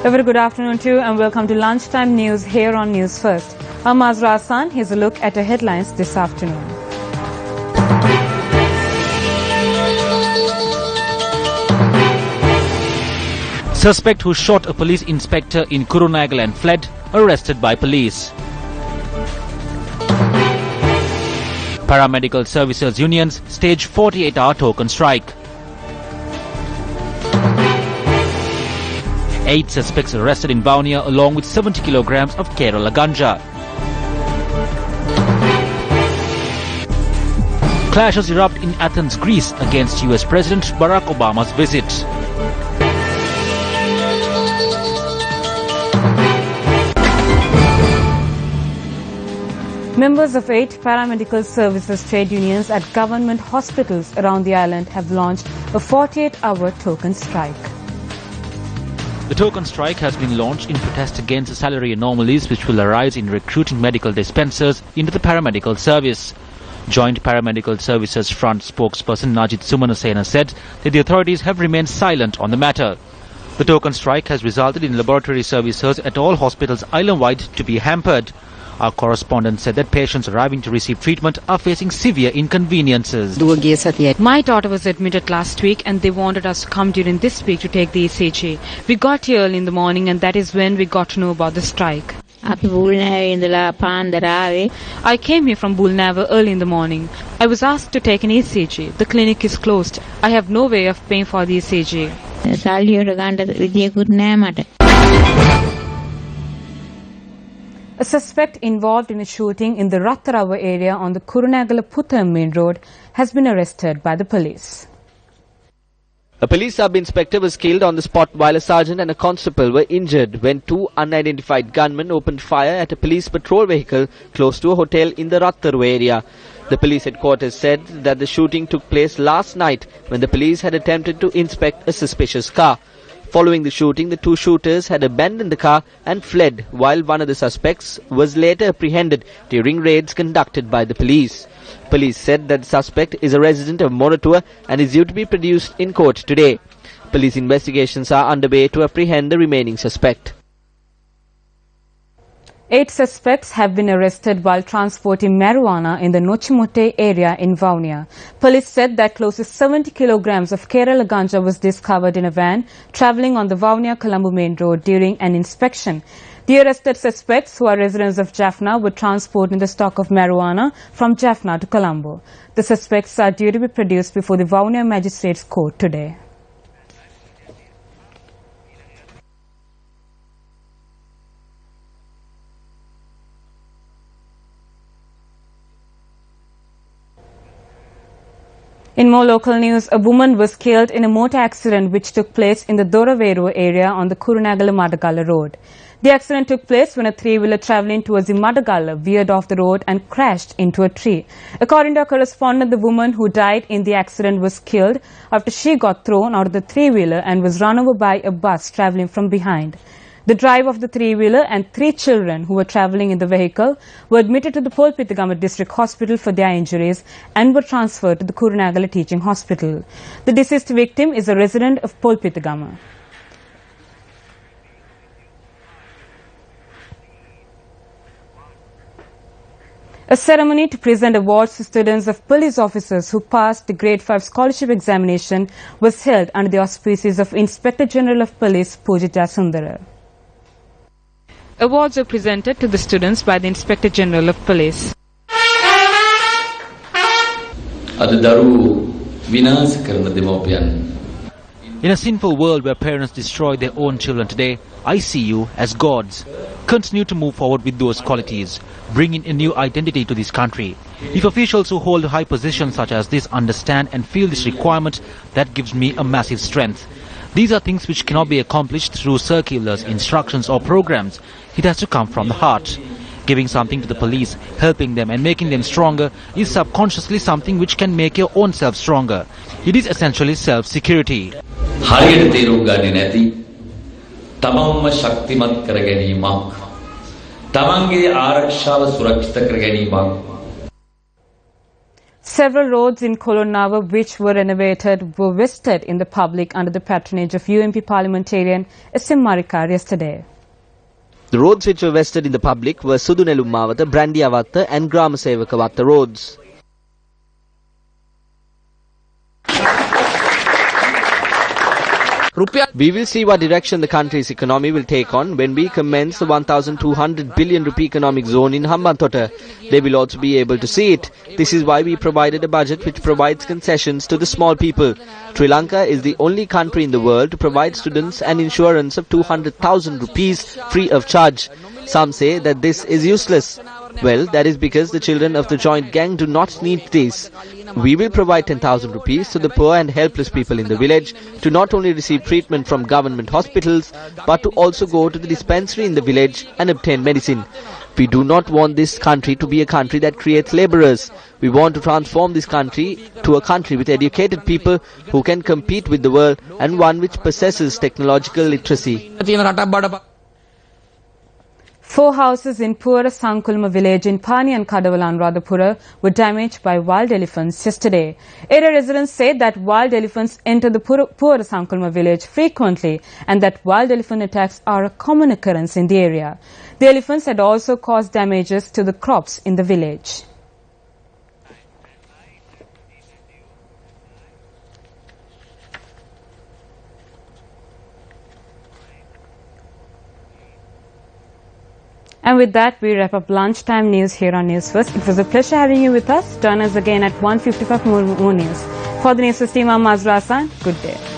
A very good afternoon to you and welcome to Lunchtime News here on News First. I'm Mazra Hassan. Here's a look at the headlines this afternoon. Suspect who shot a police inspector in Kurunagal and fled, arrested by police. Paramedical Services Unions stage 48-hour token strike. 8 suspects arrested in Vavuniya along with 70 kilograms of Kerala ganja. Clashes erupt in Athens, Greece against US President Barack Obama's visit. Members of 8 paramedical services trade unions at government hospitals around the island have launched a 48-hour token strike. The token strike has been launched in protest against the salary anomalies which will arise in recruiting medical dispensers into the paramedical service. Joint Paramedical Services Front spokesperson Najit Sumanasena said that the authorities have remained silent on the matter. The token strike has resulted in laboratory services at all hospitals island-wide to be hampered. Our correspondent said that patients arriving to receive treatment are facing severe inconveniences. My daughter was admitted last week and they wanted us to come during this week to take the ECG. We got here early in the morning and that is when we got to know about the strike. I came here from Bulnava early in the morning. I was asked to take an ECG. The clinic is closed. I have no way of paying for the ECG. A suspect involved in a shooting in the Ratharawa area on the Kurunagala-Puttam main road has been arrested by the police. A police sub-inspector was killed on the spot while a sergeant and a constable were injured when 2 unidentified gunmen opened fire at a police patrol vehicle close to a hotel in the Ratharawa area. The police headquarters said that the shooting took place last night when the police had attempted to inspect a suspicious car. Following the shooting, the 2 shooters had abandoned the car and fled, while one of the suspects was later apprehended during raids conducted by the police. Police said that the suspect is a resident of Moratua and is due to be produced in court today. Police investigations are underway to apprehend the remaining suspect. 8 suspects have been arrested while transporting marijuana in the Nochimote area in Vavuniya. Police said that close to 70 kilograms of Kerala ganja was discovered in a van travelling on the Vavuniya-Colombo main road during an inspection. The arrested suspects, who are residents of Jaffna, were transporting the stock of marijuana from Jaffna to Colombo. The suspects are due to be produced before the Vavuniya Magistrates Court today. In more local news, a woman was killed in a motor accident which took place in the Doraveru area on the Kurunagala-Madagala road. The accident took place when a 3-wheeler travelling towards the Madagala veered off the road and crashed into a tree. According to our correspondent, the woman who died in the accident was killed after she got thrown out of the 3-wheeler and was run over by a bus travelling from behind. The driver of the 3-wheeler and 3 children who were travelling in the vehicle were admitted to the Polpithagama District Hospital for their injuries and were transferred to the Kurunagala Teaching Hospital. The deceased victim is a resident of Polpithagama. A ceremony to present awards to students of police officers who passed the Grade 5 scholarship examination was held under the auspices of Inspector General of Police Pujita Sundara. Awards were presented to the students by the Inspector General of Police. In a sinful world where parents destroy their own children today, I see you as gods. Continue to move forward with those qualities. Bring in a new identity to this country. If officials who hold high positions such as this understand and feel this requirement, that gives me a massive strength. These are things which cannot be accomplished through circulars, instructions or programs. It has to come from the heart. Giving something to the police, helping them and making them stronger is subconsciously something which can make your own self stronger. It is essentially self-security. Several roads in Kolonava which were renovated were visited in the public under the patronage of UMP parliamentarian S.M. Marikar yesterday. The roads which were vested in the public were Sudunelumawata, Brandiavatta and Gramasevakavatta roads. We will see what direction the country's economy will take on when we commence the 1,200 billion rupee economic zone in Hambantota. They will also be able to see it. This is why we provided a budget which provides concessions to the small people. Sri Lanka is the only country in the world to provide students an insurance of 200,000 rupees free of charge. Some say that this is useless. Well, that is because the children of the joint gang do not need this. We will provide 10,000 rupees to the poor and helpless people in the village to not only receive treatment from government hospitals but to also go to the dispensary in the village and obtain medicine. We do not want this country to be a country that creates laborers. We want to transform this country to a country with educated people who can compete with the world and one which possesses technological literacy. 4 houses in Pura Sankulma village in Pani and Kadavala, Anuradhapura were damaged by wild elephants yesterday. Area residents said that wild elephants enter the Pura Sankulma village frequently and that wild elephant attacks are a common occurrence in the area. The elephants had also caused damages to the crops in the village. And with that, we wrap up lunchtime news here on News First. It was a pleasure having you with us. Join us again at 1:55 more news. For the News First team, I'm Mazra Hassan. Good day.